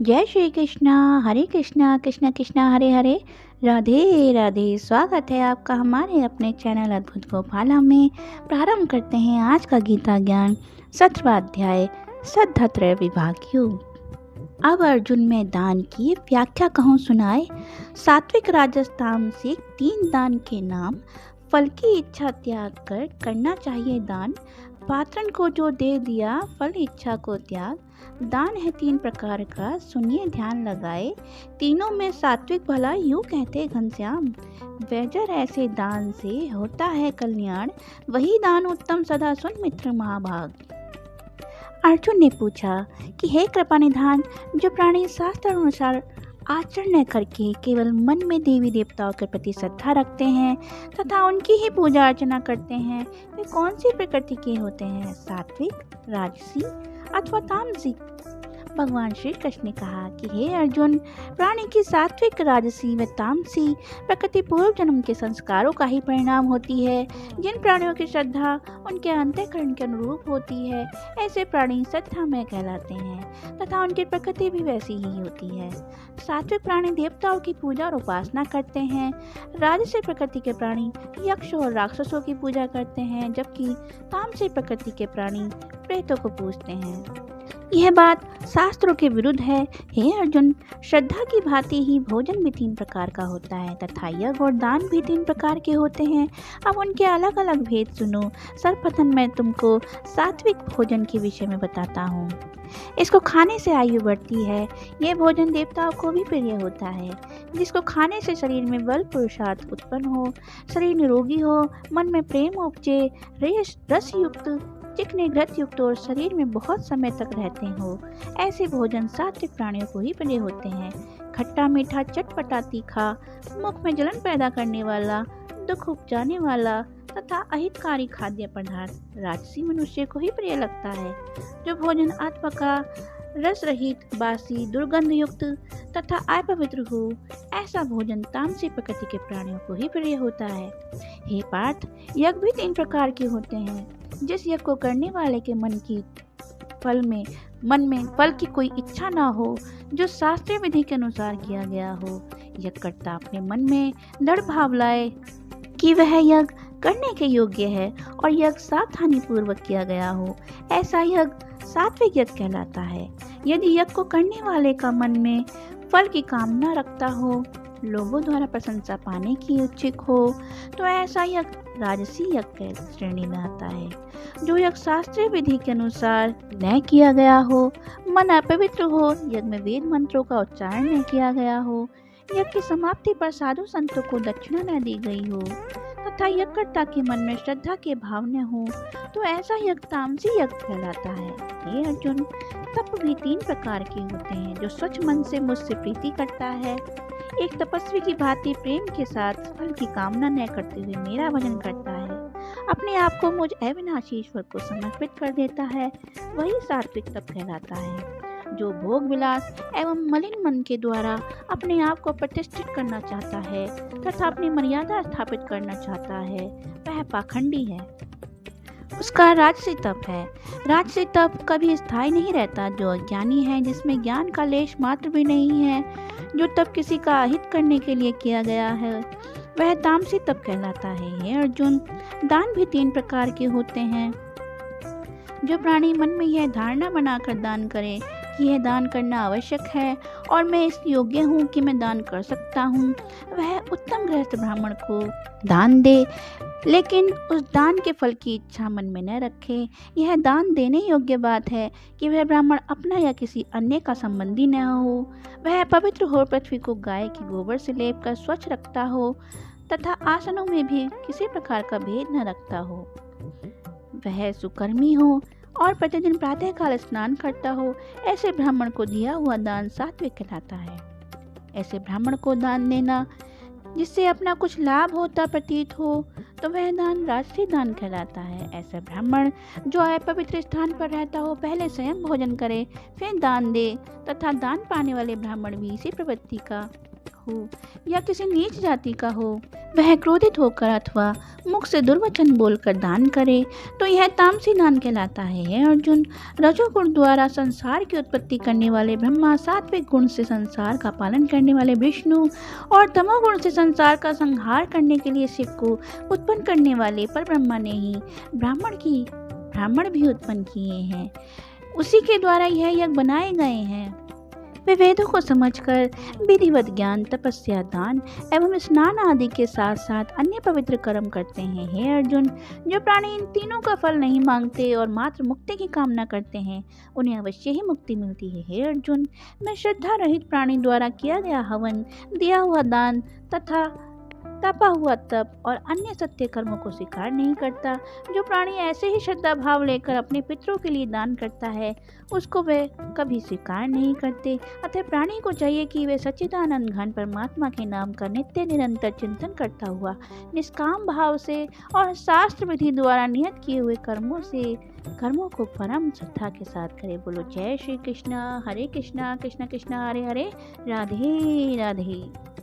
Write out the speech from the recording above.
जय श्री कृष्णा। हरे कृष्णा कृष्णा कृष्णा हरे हरे। राधे राधे। स्वागत है आपका हमारे अपने चैनल अद्भुत गोपाला में। प्रारंभ करते हैं आज का गीता ज्ञान 17वां अध्याय सद्धत्रय विभाग्यो। अब अर्जुन में दान की व्याख्या कहूँ सुनाए। सात्विक राजस तामसिक 3 दान के नाम। फल की इच्छा त्याग कर करना चाहिए दान। पात्रन को जो दे दिया फल इच्छा को त्याग। दान है 3 प्रकार का, सुनिए ध्यान लगाए। तीनों में सात्विक भला यूं कहते घनश्याम। वैजर ऐसे दान से होता है कल्याण। वही दान उत्तम सदा सुन मित्र महाभाग। अर्जुन ने पूछा कि हे कृपा निधान, जो प्राणी शास्त्र अनुसार आचरण न करके केवल मन में देवी देवताओं के प्रति श्रद्धा रखते हैं तथा उनकी ही पूजा अर्चना करते हैं, वे कौन सी प्रकृति के होते हैं, सात्विक, राजसी अथवा तामसिक? भगवान श्री कृष्ण ने कहा कि हे अर्जुन, प्राणी की सात्विक, राजसी व तामसी प्रकृति पूर्व जन्म के संस्कारों का ही परिणाम होती है। जिन प्राणियों की श्रद्धा उनके अंतःकरण के अनुरूप होती है, ऐसे प्राणी श्रद्धामय कहलाते हैं तथा उनकी प्रकृति भी वैसी ही होती है। सात्विक प्राणी देवताओं की पूजा और उपासना करते हैं। राजसी प्रकृति के प्राणी यक्ष और राक्षसों की पूजा करते हैं, जबकि तामसी प्रकृति के प्राणी प्रेतों को पूजते हैं। यह बात शास्त्रों के विरुद्ध है। हे अर्जुन, श्रद्धा की भांति ही भोजन भी 3 प्रकार का होता है तथा यज्ञ और दान भी 3 प्रकार के होते हैं। अब उनके अलग अलग भेद सुनो। सर्वप्रथम मैं तुमको सात्विक भोजन के विषय में बताता हूँ। इसको खाने से आयु बढ़ती है। यह भोजन देवताओं को भी प्रिय होता है, जिसको खाने से शरीर में बल पुरुषार्थ उत्पन्न हो, शरीर निरोगी हो, मन में प्रेम उपजे, रस युक्त, चिकने घृत युक्त और शरीर में बहुत समय तक रहते हो। ऐसे भोजन सात्विक प्राणियों को ही प्रिय होते हैं। खट्टा मीठा चटपटा तीखा, मुख में जलन पैदा करने वाला, दुख उपजाने वाला तथा अहितकारी खाद्य पदार्थ राजसी मनुष्य को ही प्रिय लगता है। जो भोजन अधपका, रस रहित, बासी, दुर्गंध युक्त तथा अपवित्र हो, ऐसा भोजन तामसी प्रकृति के प्राणियों को ही प्रिय होता है। हे पार्थ, यज्ञ भी 3 प्रकार के होते हैं। जिस यज्ञ को करने वाले के मन में फल की कोई इच्छा ना हो, जो शास्त्रीय विधि के अनुसार किया गया हो, यज्ञकर्ता अपने मन में दृढ़ भाव लाए कि वह यज्ञ करने के योग्य है और यज्ञ सावधानी पूर्वक किया गया हो, ऐसा यज्ञ सात्विक यज्ञ कहलाता है। यदि यज्ञ को करने वाले का मन में फल की कामना रखता हो, लोगों द्वारा प्रशंसा पाने की इच्छुक हो, तो ऐसा यज्ञ राजसी यज्ञ श्रेणी में आता है। जो यज्ञ शास्त्रीय विधि के अनुसार न किया गया हो, मन अपवित्र हो, यज्ञ में वेद मंत्रों का उच्चारण न किया गया हो, यज्ञ की समाप्ति पर साधु संतों को दक्षिणा न दी गई हो तथा यज्ञकर्ता के मन में श्रद्धा के भाव न हो, तो ऐसा यज्ञ तामसी यज्ञ कहलाता है। हे अर्जुन, तप भी 3 प्रकार के होते हैं। जो स्वच्छ मन से मुझसे प्रीति करता है, एक तपस्वी की भांति प्रेम के साथ फल की कामना न करते हुए मेरा भजन करता है, अपने आप को मुझ अविनाशी ईश्वर को समर्पित कर देता है, वही सात्विक तप कहलाता है। जो भोग विलास एवं मलिन मन के द्वारा अपने आप को प्रतिष्ठित करना चाहता है तथा अपनी मर्यादा स्थापित करना चाहता है, वह पाखंडी है। उसका राजसी तप है। राजसी तप कभी स्थायी नहीं रहता। जो अज्ञानी है, जिसमें ज्ञान का लेश मात्र भी नहीं है, जो तप किसी का अहित करने के लिए किया गया है, वह तामसी तप कहलाता है। हे अर्जुन, दान भी 3 प्रकार के होते हैं। जो प्राणी मन में यह धारणा बनाकर दान करे कि यह दान करना आवश्यक है और मैं इस योग्य हूँ कि मैं दान कर सकता हूँ, वह उत्तम गृहस्थ ब्राह्मण को दान दे, लेकिन उस दान के फल की इच्छा मन में न रखे। यह दान देने योग्य बात है कि वह ब्राह्मण अपना या किसी अन्य का संबंधी न हो, वह पवित्र हो, पृथ्वी को गाय के गोबर से लेप कर स्वच्छ रखता हो तथा आसनों में भी किसी प्रकार का भेद न रखता हो, वह सुकर्मी हो और प्रतिदिन प्रातःकाल स्नान करता हो। ऐसे ब्राह्मण को दिया हुआ दान सात्विक कहलाता है। ऐसे ब्राह्मण को दान देना जिससे अपना कुछ लाभ होता प्रतीत हो, तो वह दान राजसी दान कहलाता है। ऐसा ब्राह्मण जो अपवित्र स्थान पर रहता हो, पहले स्वयं भोजन करे फिर दान दे तथा दान पाने वाले ब्राह्मण भी इसी प्रवृत्ति का हो या किसी नीच जाति का हो, वह क्रोधित होकर अथवा मुख से दुर्वचन बोलकर दान करे तो यह तामसी दान कहलाता है। हे अर्जुन, रजोगुण द्वारा संसार की उत्पत्ति करने वाले ब्रह्मा, सात्विक गुण से संसार का पालन करने वाले विष्णु और तमोगुण से संसार का संहार करने के लिए शिव को उत्पन्न करने वाले पर ब्रह्मा ने ही ब्राह्मण भी उत्पन्न किए हैं। उसी के द्वारा यह यज्ञ बनाए गए हैं। वे वेदों को समझकर विधिवत ज्ञान, तपस्या, दान एवं स्नान आदि के साथ साथ अन्य पवित्र कर्म करते हैं। हे अर्जुन, जो प्राणी इन तीनों का फल नहीं मांगते और मात्र मुक्ति की कामना करते हैं, उन्हें अवश्य ही मुक्ति मिलती है। हे अर्जुन, मैं श्रद्धा रहित प्राणी द्वारा किया गया हवन, दिया हुआ दान तथा तपा हुआ तप और अन्य सत्य कर्मों को स्वीकार नहीं करता। जो प्राणी ऐसे ही श्रद्धा भाव लेकर अपने पितरों के लिए दान करता है, उसको वे कभी स्वीकार नहीं करते। अतः प्राणी को चाहिए कि वे सच्चिदानंद घन परमात्मा के नाम का नित्य निरंतर चिंतन करता हुआ निष्काम भाव से और शास्त्र विधि द्वारा नियत किए हुए कर्मों को परम श्रद्धा के साथ करे। बोलो जय श्री कृष्ण, हरे कृष्णा कृष्ण कृष्ण हरे हरे, राधे राधे।